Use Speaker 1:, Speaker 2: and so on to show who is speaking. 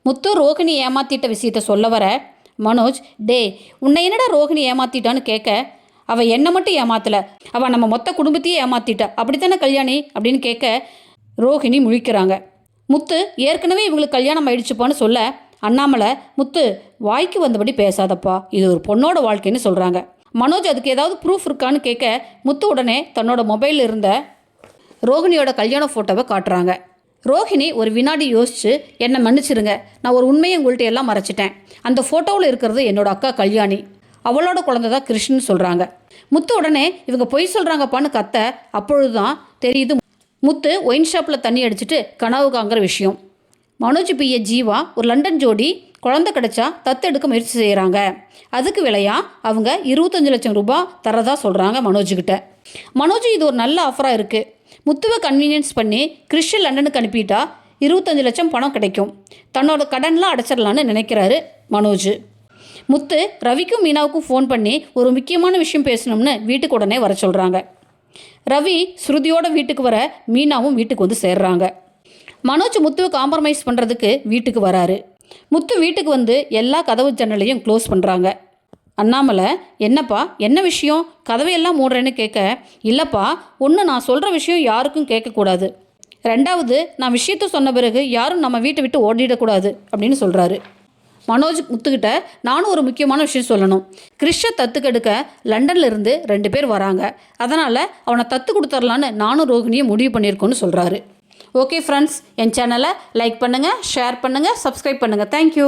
Speaker 1: முத்து ரோகிணி ஏமாத்திட்ட விஷயத்த சொல்ல வர மனோஜ், டே உன்னை என்னடா ரோகிணி ஏமாத்திட்டான்னு கேட்க, அவள் என்னை மட்டும் ஏமாத்தலை, அவள் நம்ம மொத்த குடும்பத்தையே ஏமாத்திட்டா, அப்படித்தானே கல்யாணி அப்படின்னு கேட்க ரோகிணி முழிக்கிறாங்க. முத்து ஏற்கனவே இவங்களுக்கு கல்யாணம் ஆயிடுச்சுப்பான்னு சொல்ல அண்ணாமலை, முத்து வாய்க்கு வந்தபடி பேசாதப்பா, இது ஒரு பொண்ணோட வாழ்க்கைன்னு சொல்கிறாங்க. மனோஜ் அதுக்கு ஏதாவது ப்ரூஃப் இருக்கான்னு கேட்க முத்து உடனே தன்னோட மொபைலில் இருந்த ரோகிணியோட கல்யாண ஃபோட்டோவை காட்டுறாங்க. ரோஹிணி ஒரு வினாடி யோசிச்சு, என்னை மன்னிச்சிருங்க, நான் ஒரு உண்மையை உங்கள்கிட்ட எல்லாம் மறைச்சிட்டேன். அந்த ஃபோட்டோவில் இருக்கிறது என்னோட அக்கா கல்யாணி, அவளோட குழந்தை தான் கிருஷ்ணன்னு சொல்கிறாங்க. முத்து உடனே இவங்க பொய் சொல்கிறாங்கப்பான்னு கத்த அப்பொழுது தான் தெரியுது முத்து ஒயின் ஷாப்பில் தண்ணி அடிச்சுட்டு கனவு காங்கிற விஷயம். மனோஜ் பிஏ ஜீவா ஒரு லண்டன் ஜோடி குழந்தை கிடச்சா தத்து எடுக்க முயற்சி செய்கிறாங்க. அதுக்கு விலையாக அவங்க 25 லட்சம் ரூபாய் தரதா சொல்கிறாங்க மனோஜுக்கிட்ட. மனோஜ் இது ஒரு நல்ல ஆஃபராக இருக்குது, முத்துவை கன்வீனியன்ஸ் பண்ணி கிறிஸ்டின் லண்டனுக்கு அனுப்பிட்டா 25 லட்சம் பணம் கிடைக்கும், தன்னோட கடன்லாம் அடைச்சிடலான்னு நினைக்கிறாரு மனோஜ். முத்து ரவிக்கும் மீனாவுக்கும் ஃபோன் பண்ணி ஒரு முக்கியமான விஷயம் பேசணும்னு வீட்டுக்கு உடனே வர சொல்கிறாங்க. ரவி ஸ்ருதியோட வீட்டுக்கு வர மீனாவும் வீட்டுக்கு வந்து சேர்றாங்க. மனோஜ் முத்துவை காம்ப்ரமைஸ் பண்ணுறதுக்கு வீட்டுக்கு வராரு. முத்து வீட்டுக்கு வந்து எல்லா கதவு ஜன்னலையும் க்ளோஸ் பண்ணுறாங்க. அண்ணாமலை, என்னப்பா என்ன விஷயம், கதவையெல்லாம் மூடுறேன்னு கேட்க, இல்லைப்பா ஒன்று நான் சொல்கிற விஷயம் யாருக்கும் கேட்கக்கூடாது, ரெண்டாவது நான் விஷயத்த சொன்ன பிறகு யாரும் நம்ம வீட்டை விட்டு ஓடிடக்கூடாது அப்படின்னு சொல்கிறாரு. மனோஜ் முத்துக்கிட்ட, நானும் ஒரு முக்கியமான விஷயம் சொல்லணும், கிறிஷை தத்துக்கெடுக்க லண்டன்லேருந்து 2 பேர் வராங்க, அதனால் அவனை தத்து கொடுத்துர்லான்னு நானும் ரோகிணியை முடிவு பண்ணியிருக்கோன்னு சொல்கிறாரு. ஓகே ஃப்ரெண்ட்ஸ், என் சேனலை லைக் பண்ணுங்கள், ஷேர் பண்ணுங்கள், சப்ஸ்கிரைப் பண்ணுங்கள். தேங்க்யூ.